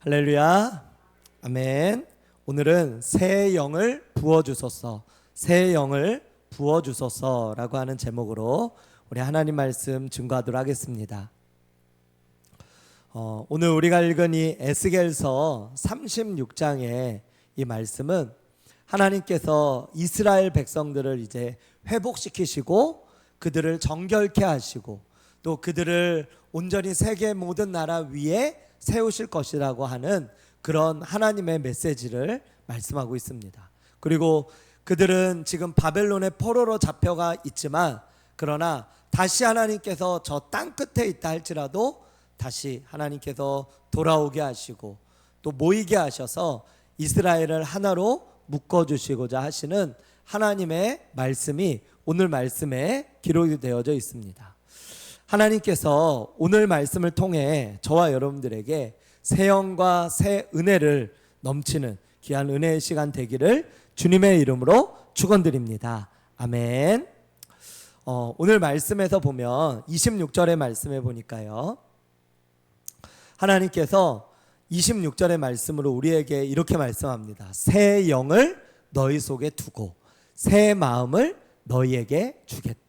할렐루야. 아멘. 오늘은 새 영을 부어주소서, 새 영을 부어주소서라고 하는 제목으로 우리 하나님 말씀 증거하도록 하겠습니다. 오늘 우리가 읽은 이 에스겔서 36장의 이 말씀은 하나님께서 이스라엘 백성들을 이제 회복시키시고 그들을 정결케 하시고 또 그들을 온전히 세계 모든 나라 위에 세우실 것이라고 하는 그런 하나님의 메시지를 말씀하고 있습니다. 그리고 그들은 지금 바벨론의 포로로 잡혀가 있지만 그러나 다시 하나님께서 저 땅 끝에 있다 할지라도 다시 하나님께서 돌아오게 하시고 또 모이게 하셔서 이스라엘을 하나로 묶어주시고자 하시는 하나님의 말씀이 오늘 말씀에 기록이 되어져 있습니다. 하나님께서 오늘 말씀을 통해 저와 여러분들에게 새 영과 새 은혜를 넘치는 귀한 은혜의 시간 되기를 주님의 이름으로 축원드립니다. 아멘. 오늘 말씀에서 보면 26절의 말씀에 보니까요, 하나님께서 26절의 말씀으로 우리에게 이렇게 말씀합니다. 새 영을 너희 속에 두고 새 마음을 너희에게 주겠다.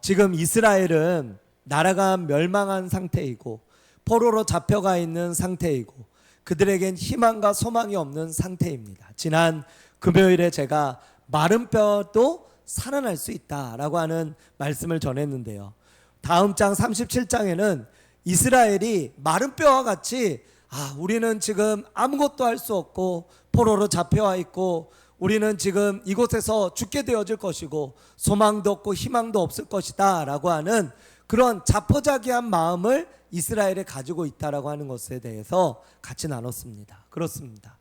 지금 이스라엘은 나라가 멸망한 상태이고 포로로 잡혀가 있는 상태이고 그들에겐 희망과 소망이 없는 상태입니다. 지난 금요일에 제가 마른 뼈도 살아날 수 있다라고 하는 말씀을 전했는데요. 다음 장 37장에는 이스라엘이 마른 뼈와 같이 우리는 지금 아무것도 할 수 없고 포로로 잡혀와 있고 우리는 지금 이곳에서 죽게 되어질 것이고 소망도 없고 희망도 없을 것이다 라고 하는 그런 자포자기한 마음을 이스라엘이 가지고 있다라고 하는 것에 대해서 같이 나눴습니다. 그렇습니다.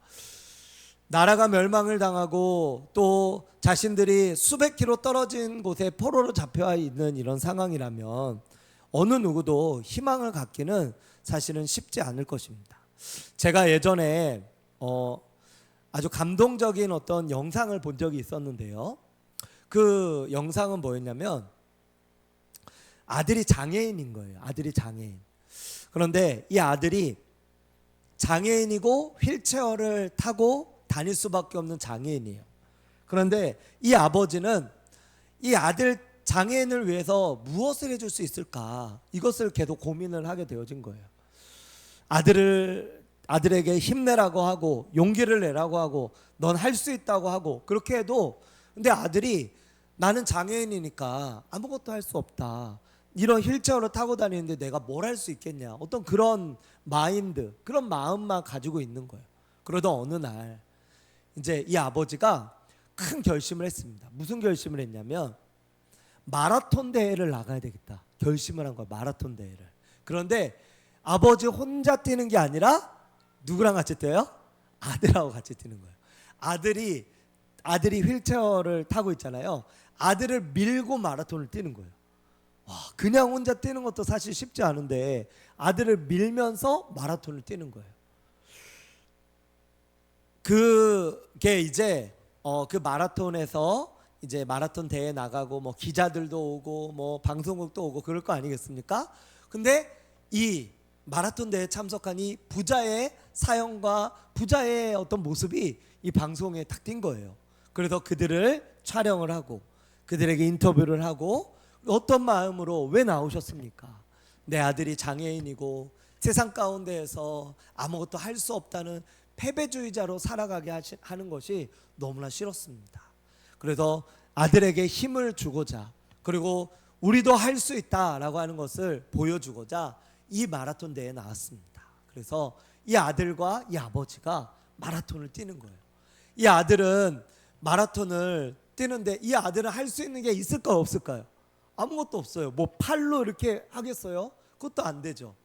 나라가 멸망을 당하고 또 자신들이 수백 킬로 떨어진 곳에 포로로 잡혀와 있는 이런 상황이라면 어느 누구도 희망을 갖기는 사실은 쉽지 않을 것입니다. 제가 예전에 아주 감동적인 어떤 영상을 본 적이 있었는데요. 그 영상은 뭐였냐면 아들이 장애인인 거예요. 아들이 장애인. 그런데 이 아들이 장애인이고 휠체어를 타고 다닐 수밖에 없는 장애인이에요. 그런데 이 아버지는 이 아들 장애인을 위해서 무엇을 해줄 수 있을까? 이것을 계속 고민을 하게 되어진 거예요. 아들에게 힘내라고 하고 용기를 내라고 하고 넌 할 수 있다고 하고 그렇게 해도 근데 아들이 나는 장애인이니까 아무것도 할 수 없다. 이런 휠체어를 타고 다니는데 내가 뭘 할 수 있겠냐. 어떤 그런 마인드, 그런 마음만 가지고 있는 거예요. 그러던 어느 날 이제 이 아버지가 큰 결심을 했습니다. 무슨 결심을 했냐면 마라톤 대회를 나가야 되겠다. 결심을 한 거예요. 마라톤 대회를. 그런데 아버지 혼자 뛰는 게 아니라 누구랑 같이 뛰어요? 아들하고 같이 뛰는 거예요. 아들이 휠체어를 타고 있잖아요. 아들을 밀고 마라톤을 뛰는 거예요. 그냥 혼자 뛰는 것도 사실 쉽지 않은데 아들을 밀면서 마라톤을 뛰는 거예요. 그게 이제 그 마라톤에서 이제 마라톤 대회 나가고 뭐 기자들도 오고 뭐 방송국도 오고 그럴 거 아니겠습니까? 근데 이 마라톤 대회에 참석한 이 부자의 사연과 부자의 어떤 모습이 이 방송에 딱 띈 거예요. 그래서 그들을 촬영을 하고 그들에게 인터뷰를 하고 어떤 마음으로 왜 나오셨습니까? 내 아들이 장애인이고 세상 가운데에서 아무것도 할 수 없다는 패배주의자로 살아가게 하는 것이 너무나 싫었습니다. 그래서 아들에게 힘을 주고자 그리고 우리도 할 수 있다라고 하는 것을 보여주고자 이 마라톤 대회에 나왔습니다. 그래서 이 아들과 이 아버지가 마라톤을 뛰는 거예요. 이 아들은 마라톤을 뛰는데 이 아들은 할 수 있는 게 있을까요? 없을까요? 아무것도 없어요. 뭐 팔로 이렇게 하겠어요? 그것도 안 되죠.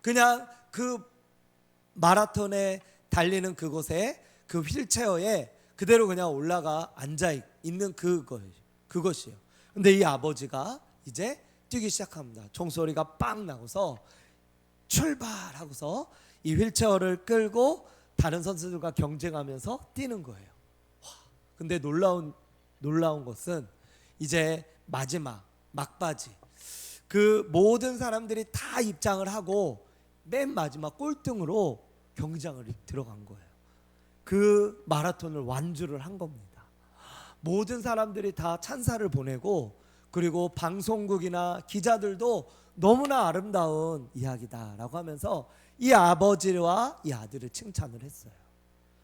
그냥 그 마라톤에 달리는 그곳에 그 휠체어에 그대로 그냥 올라가 앉아 있는 그것이에요. 근데 이 아버지가 이제 뛰기 시작합니다. 총소리가 빵 나고서 출발하고서 이 휠체어를 끌고 다른 선수들과 경쟁하면서 뛰는 거예요. 근데 놀라운 것은 이제 마지막 막바지 그 모든 사람들이 다 입장을 하고 맨 마지막 꼴등으로 경기장을 들어간 거예요. 그 마라톤을 완주를 한 겁니다. 모든 사람들이 다 찬사를 보내고, 그리고 방송국이나 기자들도 너무나 아름다운 이야기다라고 하면서 이 아버지와 이 아들을 칭찬을 했어요.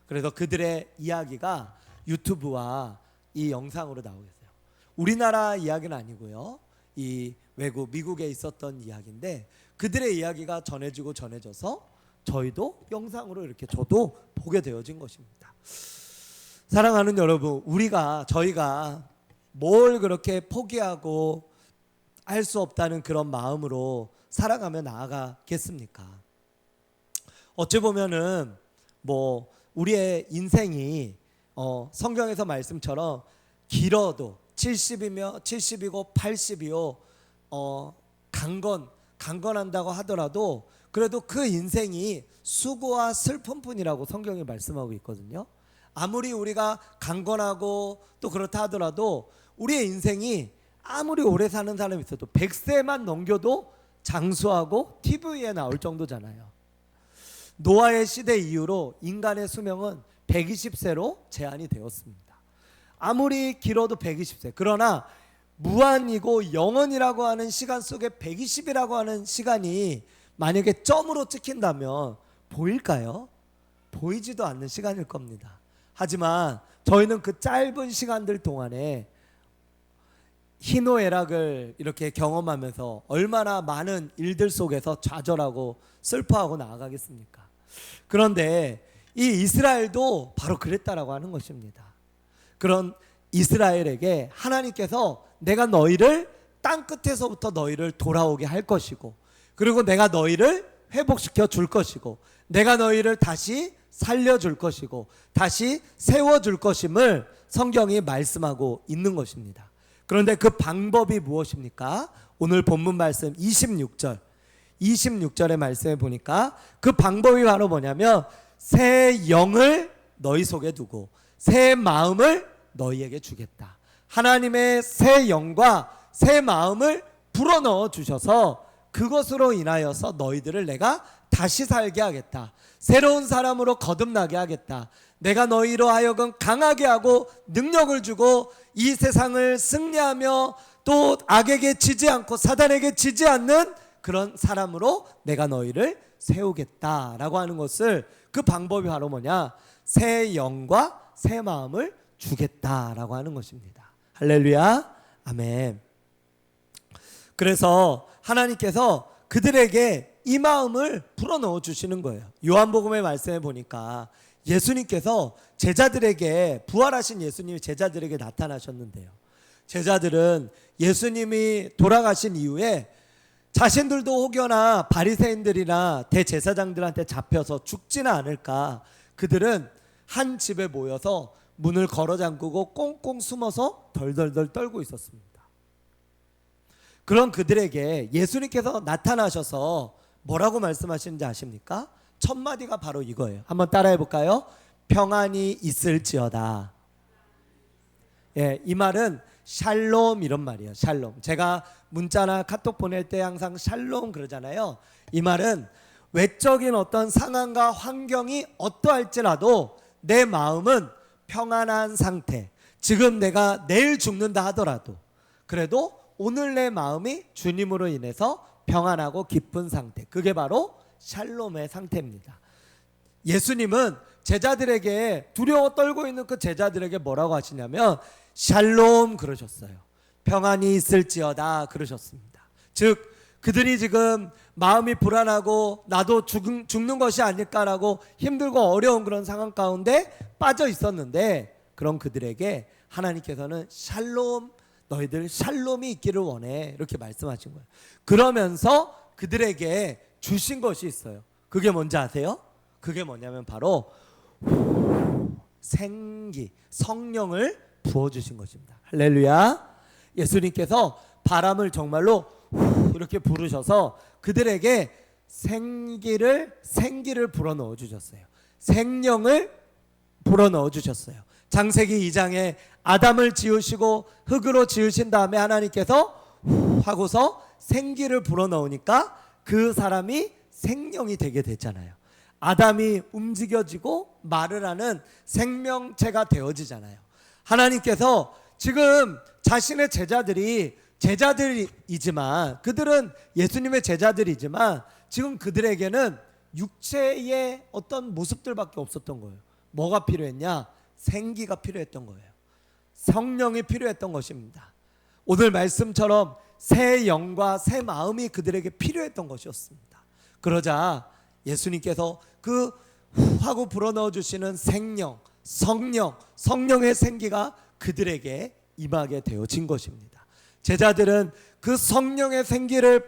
그래서 그들의 이야기가 유튜브와 이 영상으로 나오겠어요. 우리나라 이야기는 아니고요, 이 외국 미국에 있었던 이야기인데 그들의 이야기가 전해져서 저희도 영상으로 이렇게 저도 보게 되어진 것입니다. 사랑하는 여러분, 저희가 뭘 그렇게 포기하고 할 수 없다는 그런 마음으로 살아가며 나아가겠습니까? 어찌 보면은 우리의 인생이 성경에서 말씀처럼 길어도 70이고 80이요 강건한다고 하더라도 그래도 그 인생이 수고와 슬픔뿐이라고 성경이 말씀하고 있거든요. 아무리 우리가 강건하고 또 그렇다 하더라도 우리의 인생이 아무리 오래 사는 사람이 있어도 100세만 넘겨도 장수하고 TV에 나올 정도잖아요. 노아의 시대 이후로 인간의 수명은 120세로 제한이 되었습니다. 아무리 길어도 120세. 그러나 무한이고 영원이라고 하는 시간 속에 120이라고 하는 시간이 만약에 점으로 찍힌다면 보일까요? 보이지도 않는 시간일 겁니다. 하지만 저희는 그 짧은 시간들 동안에 희노애락을 이렇게 경험하면서 얼마나 많은 일들 속에서 좌절하고 슬퍼하고 나아가겠습니까? 그런데 이 이스라엘도 바로 그랬다라고 하는 것입니다. 그런 이스라엘에게 하나님께서 내가 너희를 땅 끝에서부터 너희를 돌아오게 할 것이고, 그리고 내가 너희를 회복시켜 줄 것이고, 내가 너희를 다시 살려줄 것이고 다시 세워줄 것임을 성경이 말씀하고 있는 것입니다. 그런데 그 방법이 무엇입니까? 오늘 본문 말씀 26절의 말씀에 보니까 그 방법이 바로 뭐냐면 새 영을 너희 속에 두고 새 마음을 너희에게 주겠다. 하나님의 새 영과 새 마음을 불어넣어 주셔서 그것으로 인하여서 너희들을 내가 다시 살게 하겠다. 새로운 사람으로 거듭나게 하겠다. 내가 너희로 하여금 강하게 하고 능력을 주고 이 세상을 승리하며 또 악에게 지지 않고 사단에게 지지 않는 그런 사람으로 내가 너희를 세우겠다라고 하는 것을, 그 방법이 바로 뭐냐? 새 영과 새 마음을 주겠다라고 하는 것입니다. 할렐루야, 아멘. 그래서 하나님께서 그들에게 이 마음을 불어넣어 주시는 거예요. 요한복음의 말씀에 보니까 예수님께서 제자들에게, 부활하신 예수님이 제자들에게 나타나셨는데요, 제자들은 예수님이 돌아가신 이후에 자신들도 혹여나 바리새인들이나 대제사장들한테 잡혀서 죽지는 않을까, 그들은 한 집에 모여서 문을 걸어 잠그고 꽁꽁 숨어서 덜덜덜 떨고 있었습니다. 그런 그들에게 예수님께서 나타나셔서 뭐라고 말씀하시는지 아십니까? 첫 마디가 바로 이거예요. 한번 따라해 볼까요? 평안이 있을지어다. 예, 이 말은 샬롬 이런 말이에요. 샬롬. 제가 문자나 카톡 보낼 때 항상 샬롬 그러잖아요. 이 말은 외적인 어떤 상황과 환경이 어떠할지라도 내 마음은 평안한 상태. 지금 내가 내일 죽는다 하더라도 그래도 오늘 내 마음이 주님으로 인해서 평안하고 기쁜 상태, 그게 바로 샬롬의 상태입니다. 예수님은 제자들에게, 두려워 떨고 있는 그 제자들에게 뭐라고 하시냐면 샬롬 그러셨어요. 평안이 있을지어다 그러셨습니다. 즉 그들이 지금 마음이 불안하고 나도 죽는 것이 아닐까라고 힘들고 어려운 그런 상황 가운데 빠져 있었는데, 그런 그들에게 하나님께서는 샬롬, 너희들 샬롬이 있기를 원해, 이렇게 말씀하신 거예요. 그러면서 그들에게 주신 것이 있어요. 그게 뭔지 아세요? 그게 뭐냐면 바로 생기, 성령을 부어주신 것입니다. 할렐루야. 예수님께서 바람을 정말로 이렇게 부르셔서 그들에게 생기를 불어넣어 주셨어요. 생명을 불어넣어 주셨어요. 창세기 2장에 아담을 지으시고 흙으로 지으신 다음에 하나님께서 하고서 생기를 불어넣으니까 그 사람이 생명이 되게 됐잖아요. 아담이 움직여지고 말을 하는 생명체가 되어지잖아요. 하나님께서 지금 자신의 제자들이지만 그들은 예수님의 제자들이지만 지금 그들에게는 육체의 어떤 모습들밖에 없었던 거예요. 뭐가 필요했냐? 생기가 필요했던 거예요. 성령이 필요했던 것입니다. 오늘 말씀처럼 새 영과 새 마음이 그들에게 필요했던 것이었습니다. 그러자 예수님께서 그 하고 불어넣어 주시는 생명, 성령의 생기가 그들에게 임하게 되어진 것입니다. 제자들은 그 성령의 생기를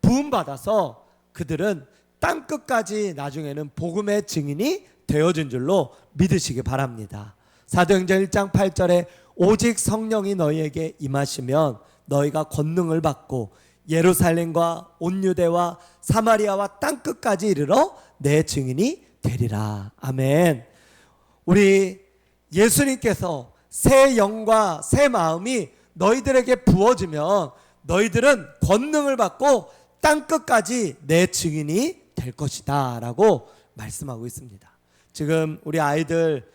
부음받아서 그들은 땅끝까지 나중에는 복음의 증인이 되어진 줄로 믿으시기 바랍니다. 사도행전 1장 8절에 오직 성령이 너희에게 임하시면 너희가 권능을 받고 예루살렘과 온 유대와 사마리아와 땅끝까지 이르러 내 증인이 되리라. 아멘. 우리 예수님께서 새 영과 새 마음이 너희들에게 부어지면 너희들은 권능을 받고 땅끝까지 내 증인이 될 것이다 라고 말씀하고 있습니다. 지금 우리 아이들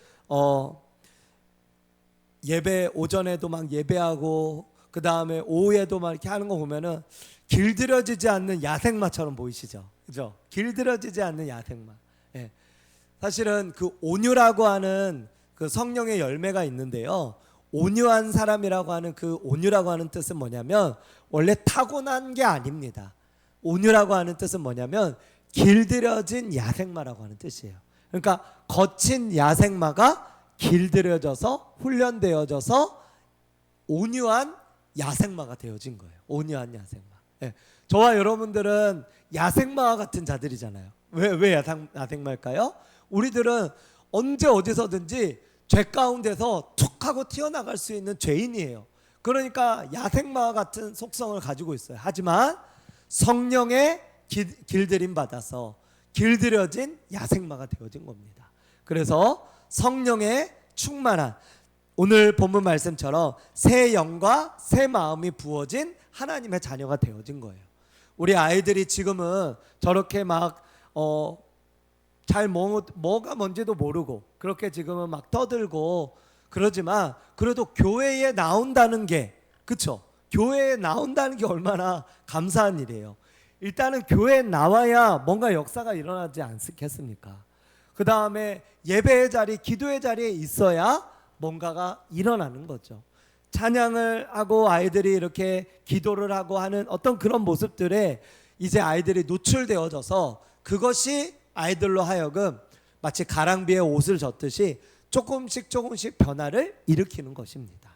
예배 오전에도 막 예배하고 그 다음에 오후에도 막 이렇게 하는 거 보면은 길들여지지 않는 야생마처럼 보이시죠? 그죠? 길들여지지 않는 야생마. 예. 사실은 그 온유라고 하는 그 성령의 열매가 있는데요. 온유한 사람이라고 하는 그 온유라고 하는 뜻은 뭐냐면 원래 타고난 게 아닙니다. 온유라고 하는 뜻은 뭐냐면 길들여진 야생마라고 하는 뜻이에요. 그러니까 거친 야생마가 길들여져서 훈련되어져서 온유한 야생마가 되어진 거예요. 온유한 야생마. 예. 저와 여러분들은 야생마와 같은 자들이잖아요. 왜 야생마일까요? 우리들은 언제 어디서든지 죄 가운데서 툭 하고 튀어나갈 수 있는 죄인이에요. 그러니까 야생마와 같은 속성을 가지고 있어요. 하지만 성령의 길들임 받아서 길들여진 야생마가 되어진 겁니다. 그래서 성령의 충만한 오늘 본문 말씀처럼 새 영과 새 마음이 부어진 하나님의 자녀가 되어진 거예요. 우리 아이들이 지금은 저렇게 막 잘 뭐가 뭔지도 모르고 그렇게 지금은 막 떠들고 그러지만 그래도 교회에 나온다는 게 그쵸? 교회에 나온다는 게 얼마나 감사한 일이에요. 일단은 교회에 나와야 뭔가 역사가 일어나지 않겠습니까? 그 다음에 예배의 자리, 기도의 자리에 있어야 뭔가가 일어나는 거죠. 찬양을 하고 아이들이 이렇게 기도를 하고 하는 어떤 그런 모습들에 이제 아이들이 노출되어져서 그것이 아이들로 하여금 마치 가랑비에 옷을 젖듯이 조금씩 변화를 일으키는 것입니다.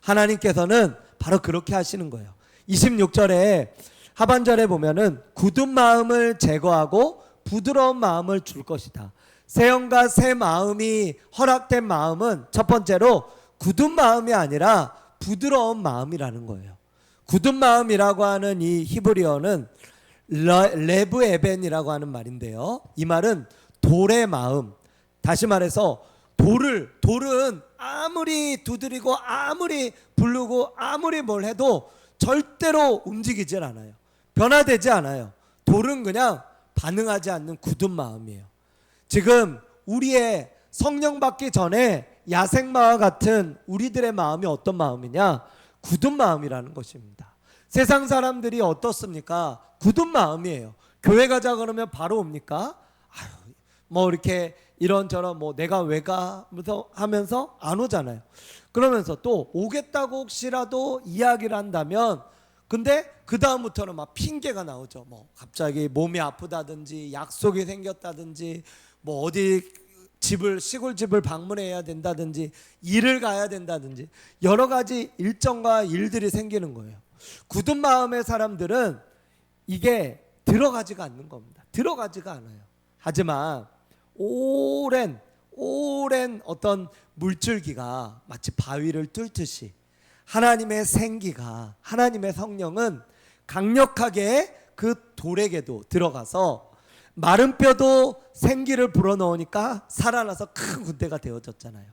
하나님께서는 바로 그렇게 하시는 거예요. 26절에 하반절에 보면은 굳은 마음을 제거하고 부드러운 마음을 줄 것이다. 새 영과 새 마음이 허락된 마음은 첫 번째로 굳은 마음이 아니라 부드러운 마음이라는 거예요. 굳은 마음이라고 하는 이 히브리어는 레브 에벤이라고 하는 말인데요. 이 말은 돌의 마음. 다시 말해서 돌은 아무리 두드리고 아무리 부르고 아무리 뭘 해도 절대로 움직이질 않아요. 변화되지 않아요. 돌은 그냥 반응하지 않는 굳은 마음이에요. 지금 우리의 성령 받기 전에 야생마와 같은 우리들의 마음이 어떤 마음이냐? 굳은 마음이라는 것입니다. 세상 사람들이 어떻습니까? 굳은 마음이에요. 교회 가자 그러면 바로 옵니까? 뭐 이렇게 이런저런 뭐 내가 왜 가? 하면서 안 오잖아요. 그러면서 또 오겠다고 혹시라도 이야기를 한다면 근데 그 다음부터는 막 핑계가 나오죠. 뭐 갑자기 몸이 아프다든지 약속이 생겼다든지 뭐 어디 시골집을 방문해야 된다든지 일을 가야 된다든지 여러 가지 일정과 일들이 생기는 거예요. 굳은 마음의 사람들은 이게 들어가지가 않는 겁니다. 들어가지가 않아요. 하지만 오랜 어떤 물줄기가 마치 바위를 뚫듯이 하나님의 생기가 하나님의 성령은 강력하게 그 돌에게도 들어가서 마른 뼈도 생기를 불어넣으니까 살아나서 큰 군대가 되어졌잖아요.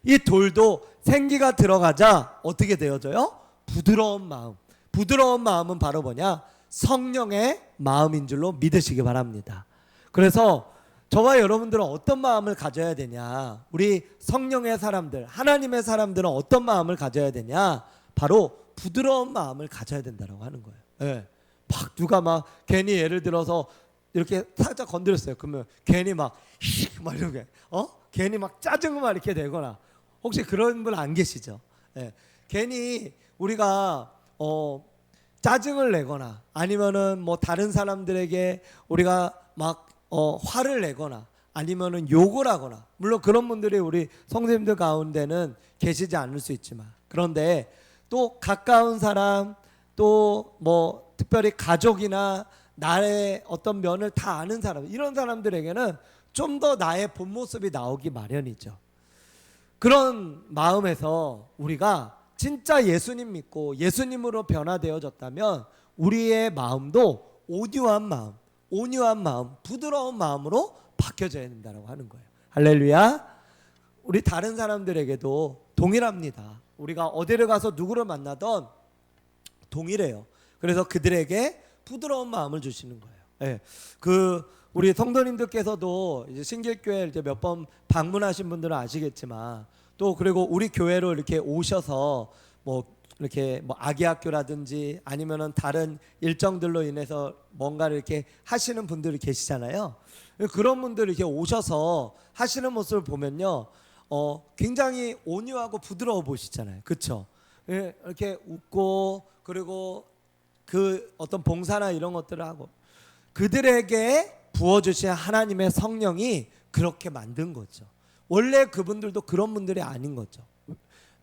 이 돌도 생기가 들어가자 어떻게 되어져요? 부드러운 마음. 부드러운 마음은 바로 뭐냐? 성령의 마음인 줄로 믿으시기 바랍니다. 그래서 저와 여러분들은 어떤 마음을 가져야 되냐? 우리 성령의 사람들, 하나님의 사람들은 어떤 마음을 가져야 되냐? 바로 부드러운 마음을 가져야 된다고 하는 거예요. 예. 막 누가 막 괜히 예를 들어서 이렇게 살짝 건드렸어요. 그러면 괜히 막 이렇게 괜히 막 짜증 막 이렇게 되거나, 혹시 그런 분 안 계시죠? 예. 괜히 우리가 짜증을 내거나 아니면은 뭐 다른 사람들에게 우리가 막 화를 내거나 아니면은 욕을 하거나, 물론 그런 분들이 우리 성도님들 가운데는 계시지 않을 수 있지만, 그런데 또 가까운 사람, 또 뭐 특별히 가족이나 나의 어떤 면을 다 아는 사람, 이런 사람들에게는 좀 더 나의 본 모습이 나오기 마련이죠. 그런 마음에서 우리가 진짜 예수님 믿고 예수님으로 변화되어졌다면 우리의 마음도 온유한 마음, 부드러운 마음으로 바뀌어져야 된다고 하는 거예요. 할렐루야. 우리 다른 사람들에게도 동일합니다. 우리가 어디를 가서 누구를 만나던 동일해요. 그래서 그들에게 부드러운 마음을 주시는 거예요. 예. 우리 성도님들께서도 이제 신길교회 이제 몇 번 방문하신 분들은 아시겠지만, 또 그리고 우리 교회로 이렇게 오셔서 뭐 이렇게 뭐 아기학교라든지 아니면은 다른 일정들로 인해서 뭔가를 이렇게 하시는 분들이 계시잖아요. 그런 분들이 이렇게 오셔서 하시는 모습을 보면요, 굉장히 온유하고 부드러워 보시잖아요. 그렇죠? 이렇게 웃고, 그리고 그 어떤 봉사나 이런 것들을 하고, 그들에게 부어주신 하나님의 성령이 그렇게 만든 거죠. 원래 그분들도 그런 분들이 아닌 거죠.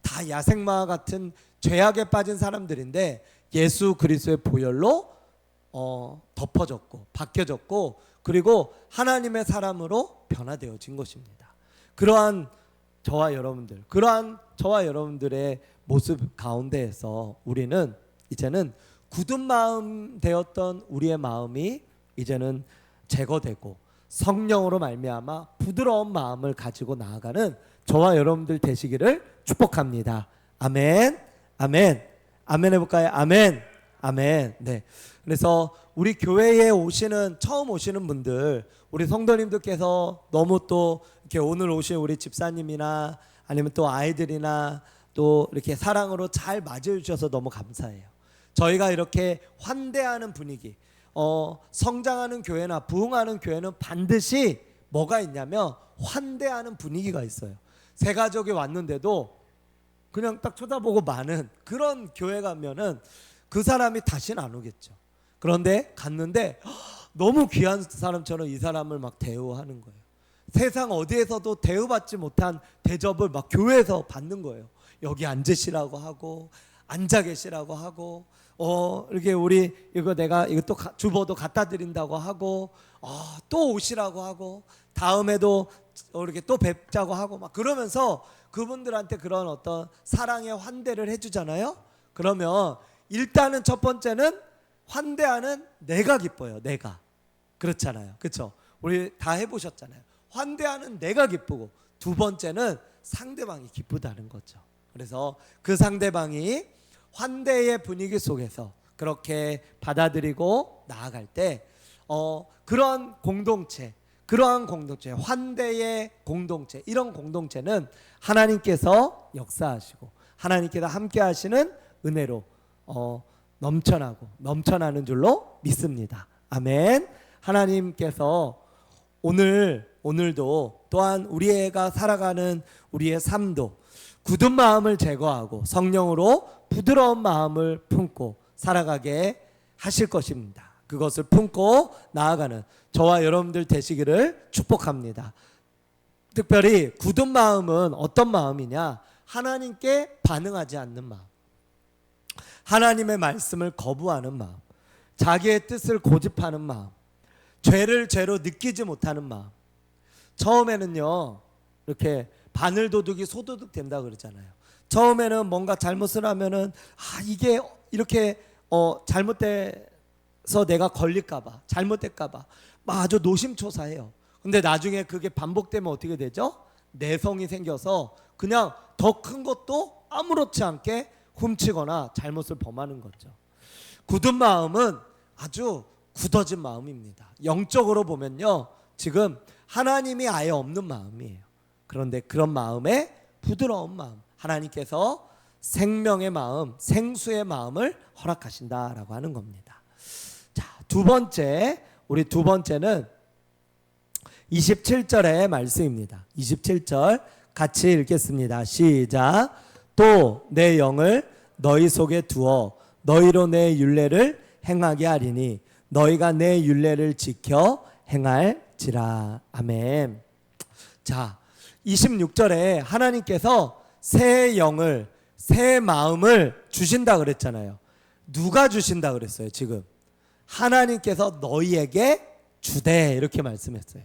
다 야생마 같은 죄악에 빠진 사람들인데 예수 그리스도의 보혈로 덮어졌고 바뀌어졌고, 그리고 하나님의 사람으로 변화되어진 것입니다. 그러한 저와 여러분들의 모습 가운데에서 우리는 이제는 굳은 마음 되었던 우리의 마음이 이제는 제거되고 성령으로 말미암아 부드러운 마음을 가지고 나아가는 저와 여러분들 되시기를 축복합니다. 아멘, 아멘, 아멘 해볼까요? 아멘, 아멘. 네. 그래서 우리 교회에 처음 오시는 분들, 우리 성도님들께서 너무 또 이렇게 오늘 오신 우리 집사님이나 아니면 또 아이들이나 또 이렇게 사랑으로 잘 맞이해주셔서 너무 감사해요. 저희가 이렇게 환대하는 분위기, 성장하는 교회나 부흥하는 교회는 반드시 뭐가 있냐면 환대하는 분위기가 있어요. 새 가족이 왔는데도 그냥 딱 쳐다보고 마는 그런 교회 가면은 그 사람이 다시는 안 오겠죠. 그런데 갔는데 너무 귀한 사람처럼 이 사람을 막 대우하는 거예요. 세상 어디에서도 대우받지 못한 대접을 막 교회에서 받는 거예요. 여기 앉으시라고 하고, 앉아 계시라고 하고, 이렇게 우리 이거 내가 이거 또 주보도 갖다 드린다고 하고, 또 오시라고 하고, 다음에도 이렇게 또 뵙자고 하고, 막 그러면서 그분들한테 그런 어떤 사랑의 환대를 해주잖아요. 그러면 일단은 첫 번째는 환대하는 내가 기뻐요. 내가. 그렇잖아요. 그렇죠? 우리 다 해보셨잖아요. 환대하는 내가 기쁘고, 두 번째는 상대방이 기쁘다는 거죠. 그래서 그 상대방이 환대의 분위기 속에서 그렇게 받아들이고 나아갈 때 그러한 공동체, 환대의 공동체, 이런 공동체는 하나님께서 역사하시고 하나님께서 함께 하시는 은혜로 넘쳐나는 줄로 믿습니다. 아멘. 하나님께서 오늘도 또한 우리가 살아가는 우리의 삶도 굳은 마음을 제거하고 성령으로 부드러운 마음을 품고 살아가게 하실 것입니다. 그것을 품고 나아가는 저와 여러분들 되시기를 축복합니다. 특별히 굳은 마음은 어떤 마음이냐? 하나님께 반응하지 않는 마음, 하나님의 말씀을 거부하는 마음, 자기의 뜻을 고집하는 마음, 죄를 죄로 느끼지 못하는 마음. 처음에는요, 이렇게 바늘도둑이 소도둑 된다 그러잖아요. 처음에는 뭔가 잘못을 하면은 이게 이렇게 잘못돼서 내가 걸릴까봐, 잘못될까봐 막 아주 노심초사해요. 근데 나중에 그게 반복되면 어떻게 되죠? 내성이 생겨서 그냥 더 큰 것도 아무렇지 않게 훔치거나 잘못을 범하는 거죠. 굳은 마음은 아주 굳어진 마음입니다. 영적으로 보면요, 지금 하나님이 아예 없는 마음이에요. 그런데 그런 마음에 부드러운 마음, 하나님께서 생명의 마음, 생수의 마음을 허락하신다라고 하는 겁니다. 자, 우리 두 번째는 27절의 말씀입니다. 27절 같이 읽겠습니다. 시작. 또 내 영을 너희 속에 두어 너희로 내 율례를 행하게 하리니 너희가 내 율례를 지켜 행할지라. 아멘. 자, 26절에 하나님께서 새 영을, 새 마음을 주신다 그랬잖아요. 누가 주신다 그랬어요? 지금 하나님께서 너희에게 주되 이렇게 말씀했어요.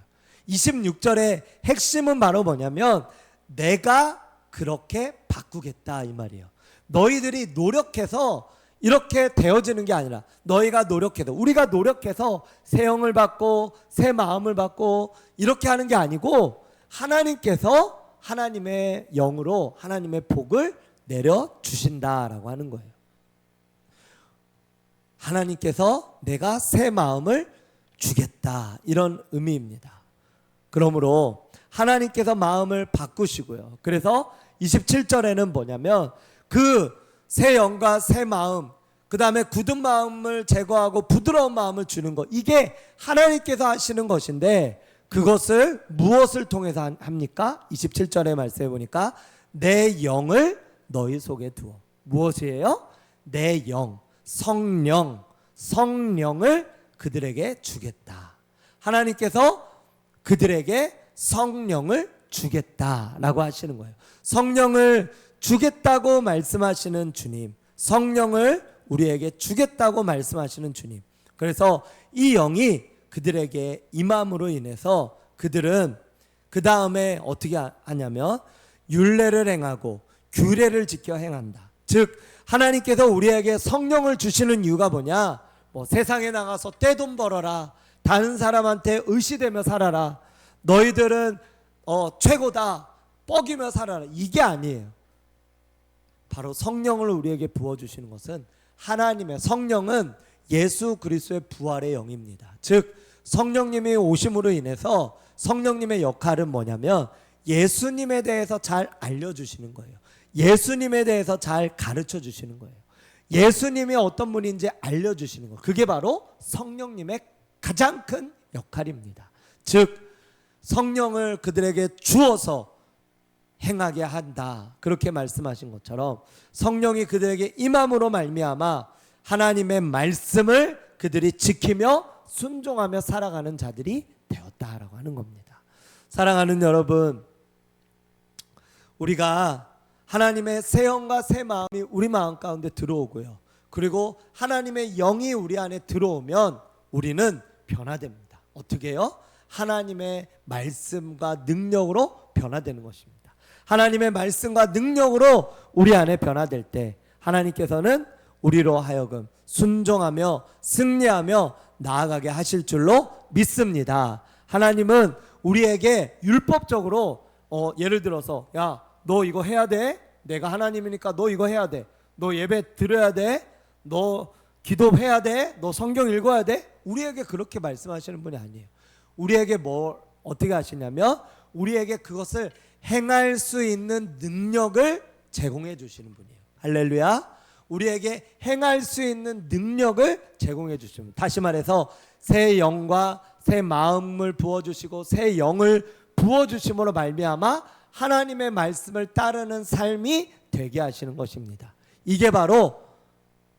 26절의 핵심은 바로 뭐냐면 내가 그렇게 바꾸겠다 이 말이에요. 너희들이 노력해서 이렇게 되어지는 게 아니라 너희가 노력해서, 우리가 노력해서 새 영을 받고 새 마음을 받고 이렇게 하는 게 아니고 하나님께서 하나님의 영으로 하나님의 복을 내려주신다라고 하는 거예요. 하나님께서 내가 새 마음을 주겠다 이런 의미입니다. 그러므로 하나님께서 마음을 바꾸시고요. 그래서 27절에는 뭐냐면 그 새 영과 새 마음, 그 다음에 굳은 마음을 제거하고 부드러운 마음을 주는 것, 이게 하나님께서 하시는 것인데 그것을 무엇을 통해서 합니까? 27절의 말씀해 보니까 내 영을 너희 속에 두어. 무엇이에요? 내 영, 성령을 그들에게 주겠다. 하나님께서 그들에게 성령을 주겠다라고 하시는 거예요. 성령을 주겠다고 말씀하시는 주님, 성령을 우리에게 주겠다고 말씀하시는 주님. 그래서 이 영이 그들에게 임함으로 인해서 그들은 그 다음에 어떻게 하냐면 율례를 행하고 규례를 지켜 행한다. 즉 하나님께서 우리에게 성령을 주시는 이유가 뭐냐? 뭐 세상에 나가서 떼돈 벌어라, 다른 사람한테 의시되며 살아라, 너희들은 최고다, 뻐기며 살아라, 이게 아니에요. 바로 성령을 우리에게 부어주시는 것은 하나님의, 성령은 예수 그리스도의 부활의 영입니다. 즉 성령님이 오심으로 인해서 성령님의 역할은 뭐냐면 예수님에 대해서 잘 알려주시는 거예요. 예수님에 대해서 잘 가르쳐 주시는 거예요. 예수님이 어떤 분인지 알려주시는 거, 그게 바로 성령님의 가장 큰 역할입니다. 즉 성령을 그들에게 주어서 행하게 한다, 그렇게 말씀하신 것처럼 성령이 그들에게 임함으로 말미암아 하나님의 말씀을 그들이 지키며 순종하며 살아가는 자들이 되었다라고 하는 겁니다. 사랑하는 여러분, 우리가 하나님의 새 영과 새 마음이 우리 마음 가운데 들어오고요, 그리고 하나님의 영이 우리 안에 들어오면 우리는 변화됩니다. 어떻게 해요? 하나님의 말씀과 능력으로 변화되는 것입니다. 하나님의 말씀과 능력으로 우리 안에 변화될 때 하나님께서는 우리로 하여금 순종하며 승리하며 나아가게 하실 줄로 믿습니다. 하나님은 우리에게 율법적으로 예를 들어서 야, 너 이거 해야 돼, 내가 하나님이니까 너 이거 해야 돼, 너 예배 드려야 돼, 너 기도해야 돼, 너 성경 읽어야 돼, 우리에게 그렇게 말씀하시는 분이 아니에요. 우리에게 어떻게 하시냐면 우리에게 그것을 행할 수 있는 능력을 제공해 주시는 분이에요. 할렐루야. 우리에게 행할 수 있는 능력을 제공해 주시는 분. 다시 말해서 새 영과 새 마음을 부어주시고 새 영을 부어주심으로 말미암아 하나님의 말씀을 따르는 삶이 되게 하시는 것입니다. 이게 바로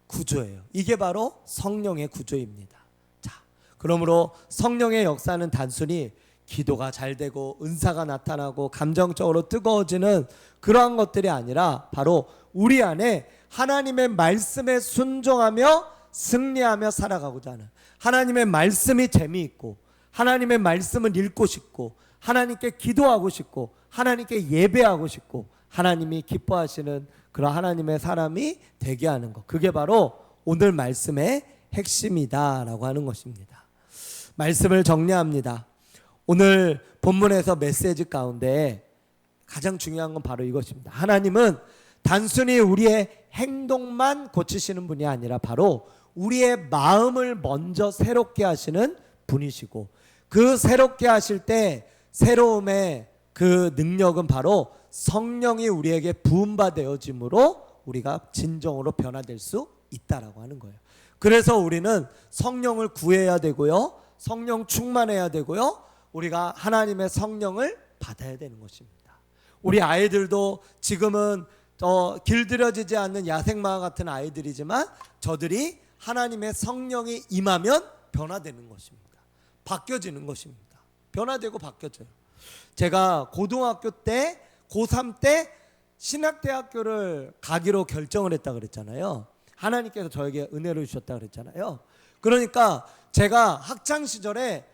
구조예요. 이게 바로 성령의 구조입니다. 자, 그러므로 성령의 역사는 단순히 기도가 잘 되고 은사가 나타나고 감정적으로 뜨거워지는 그러한 것들이 아니라 바로 우리 안에 하나님의 말씀에 순종하며 승리하며 살아가고자 하는, 하나님의 말씀이 재미있고 하나님의 말씀을 읽고 싶고 하나님께 기도하고 싶고 하나님께 예배하고 싶고 하나님이 기뻐하시는 그런 하나님의 사람이 되게 하는 것, 그게 바로 오늘 말씀의 핵심이다라고 하는 것입니다. 말씀을 정리합니다. 오늘 본문에서 메시지 가운데 가장 중요한 건 바로 이것입니다. 하나님은 단순히 우리의 행동만 고치시는 분이 아니라 바로 우리의 마음을 먼저 새롭게 하시는 분이시고 그 새롭게 하실 때 새로움의 그 능력은 바로 성령이 우리에게 부음받아짐으로 우리가 진정으로 변화될 수 있다라고 하는 거예요. 그래서 우리는 성령을 구해야 되고요, 성령 충만해야 되고요, 우리가 하나님의 성령을 받아야 되는 것입니다. 우리 아이들도 지금은 길들여지지 않는 야생마 같은 아이들이지만 저들이 하나님의 성령이 임하면 변화되는 것입니다. 바뀌어지는 것입니다. 변화되고 바뀌어져요. 제가 고등학교 때, 고3 때 신학대학교를 가기로 결정을 했다 그랬잖아요. 하나님께서 저에게 은혜를 주셨다 그랬잖아요. 그러니까 제가 학창 시절에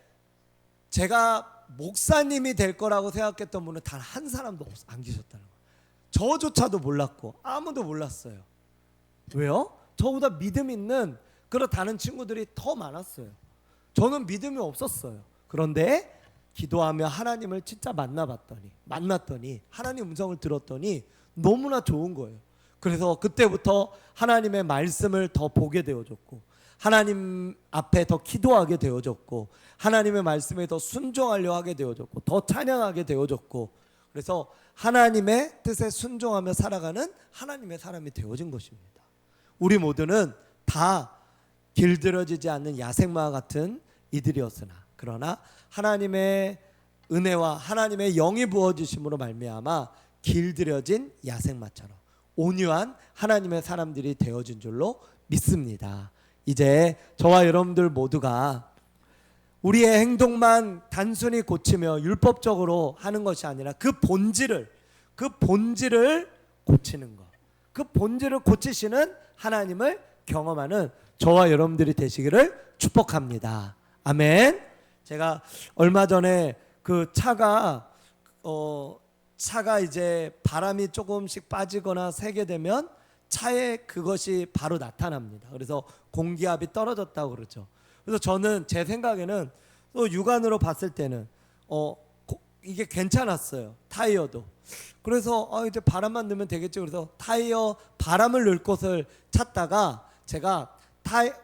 제가 목사님이 될 거라고 생각했던 분은 단 한 사람도 안 계셨다는 거예요. 저조차도 몰랐고 아무도 몰랐어요. 왜요? 저보다 믿음 있는 그런 다른 친구들이 더 많았어요. 저는 믿음이 없었어요. 그런데 기도하며 하나님을 진짜 만났더니 하나님 음성을 들었더니 너무나 좋은 거예요. 그래서 그때부터 하나님의 말씀을 더 보게 되어졌고, 하나님 앞에 더 기도하게 되어졌고, 하나님의 말씀에 더 순종하려 하게 되어졌고, 더 찬양하게 되어졌고, 그래서 하나님의 뜻에 순종하며 살아가는 하나님의 사람이 되어진 것입니다. 우리 모두는 다 길들여지지 않는 야생마 같은 이들이었으나, 그러나 하나님의 은혜와 하나님의 영이 부어주심으로 말미암아 길들여진 야생마처럼 온유한 하나님의 사람들이 되어진 줄로 믿습니다. 이제 저와 여러분들 모두가 우리의 행동만 단순히 고치며 율법적으로 하는 것이 아니라 그 본질을 고치는 것, 그 본질을 고치시는 하나님을 경험하는 저와 여러분들이 되시기를 축복합니다. 아멘. 제가 얼마 전에 그 차가 이제 바람이 조금씩 빠지거나 새게 되면 차에 그것이 바로 나타납니다. 그래서 공기압이 떨어졌다고 그러죠. 그래서 저는 제 생각에는 또 육안으로 봤을 때는 이게 괜찮았어요. 타이어도. 그래서 이제 바람만 넣으면 되겠죠. 그래서 바람을 넣을 곳을 찾다가 제가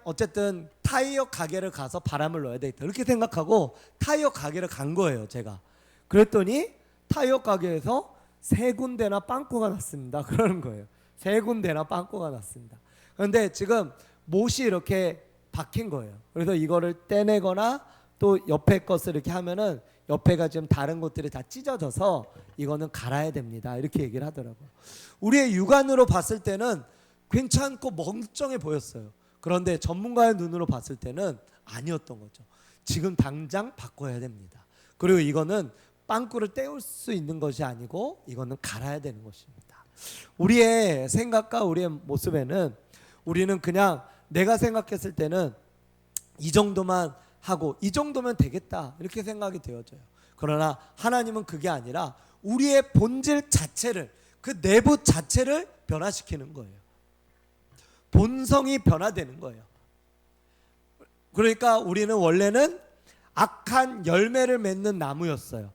어쨌든 타이어 가게를 가서 바람을 넣어야 되겠다 이렇게 생각하고 타이어 가게를 간 거예요. 제가 그랬더니 타이어 가게에서 3군데나 빵꾸가 났습니다. 그러는 거예요. 3군데나 빵꾸가 났습니다. 그런데 지금 못이 이렇게 박힌 거예요. 그래서 이거를 떼내거나 또 옆에 것을 이렇게 하면은 옆에가 지금 다른 곳들이 다 찢어져서 이거는 갈아야 됩니다. 이렇게 얘기를 하더라고요. 우리의 육안으로 봤을 때는 괜찮고 멍청해 보였어요. 그런데 전문가의 눈으로 봤을 때는 아니었던 거죠. 지금 당장 바꿔야 됩니다. 그리고 이거는 빵꾸를 떼올 수 있는 것이 아니고 이거는 갈아야 되는 것입니다. 우리의 생각과 우리의 모습에는 우리는 그냥 내가 생각했을 때는 이 정도만 하고 이 정도면 되겠다 이렇게 생각이 되어져요. 그러나 하나님은 그게 아니라 우리의 본질 자체를, 그 내부 자체를 변화시키는 거예요. 본성이 변화되는 거예요. 그러니까 우리는 원래는 악한 열매를 맺는 나무였어요.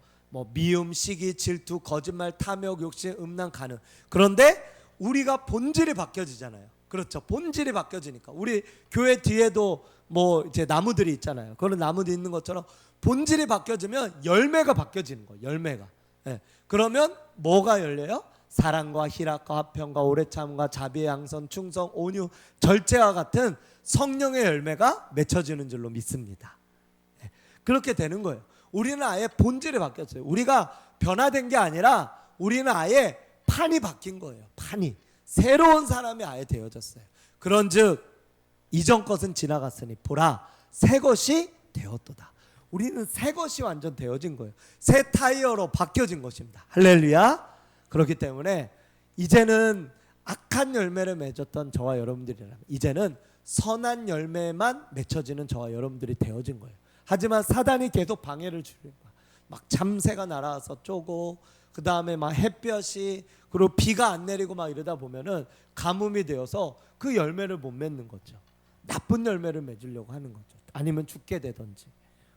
미움, 시기, 질투, 거짓말, 탐욕, 욕심, 음란, 간음. 그런데 우리가 본질이 바뀌어지잖아요. 그렇죠. 본질이 바뀌어지니까 우리 교회 뒤에도 이제 나무들이 있잖아요. 그런 나무들이 있는 것처럼 본질이 바뀌어지면 열매가 바뀌어지는 거예요. 열매가. 네. 그러면 뭐가 열려요? 사랑과 희락과 화평과 오래참과 자비의 양선, 충성, 온유, 절제와 같은 성령의 열매가 맺혀지는 줄로 믿습니다. 네. 그렇게 되는 거예요. 우리는 아예 본질이 바뀌었어요. 우리가 변화된 게 아니라 우리는 아예 판이 바뀐 거예요. 판이. 새로운 사람이 아예 되어졌어요. 그런즉 이전 것은 지나갔으니 보라 새 것이 되었도다. 우리는 새 것이 완전 되어진 거예요. 새 타이어로 바뀌어진 것입니다. 할렐루야. 그렇기 때문에 이제는 악한 열매를 맺었던 저와 여러분들이라면 이제는 선한 열매만 맺혀지는 저와 여러분들이 되어진 거예요. 하지만 사단이 계속 방해를 주는 거야. 막 잠새가 날아와서 쪼고 그 다음에 막 햇볕이 그리고 비가 안 내리고 막 이러다 보면은 가뭄이 되어서 그 열매를 못 맺는 거죠. 나쁜 열매를 맺으려고 하는 거죠. 아니면 죽게 되든지.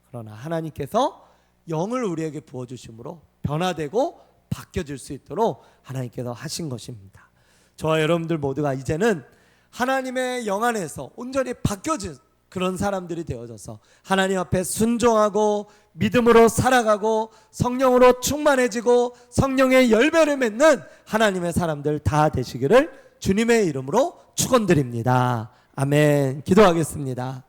그러나 하나님께서 영을 우리에게 부어주심으로 변화되고 바뀌어질 수 있도록 하나님께서 하신 것입니다. 저와 여러분들 모두가 이제는 하나님의 영 안에서 온전히 바뀌어진 그런 사람들이 되어져서 하나님 앞에 순종하고 믿음으로 살아가고 성령으로 충만해지고 성령의 열매를 맺는 하나님의 사람들 다 되시기를 주님의 이름으로 축원드립니다. 아멘. 기도하겠습니다.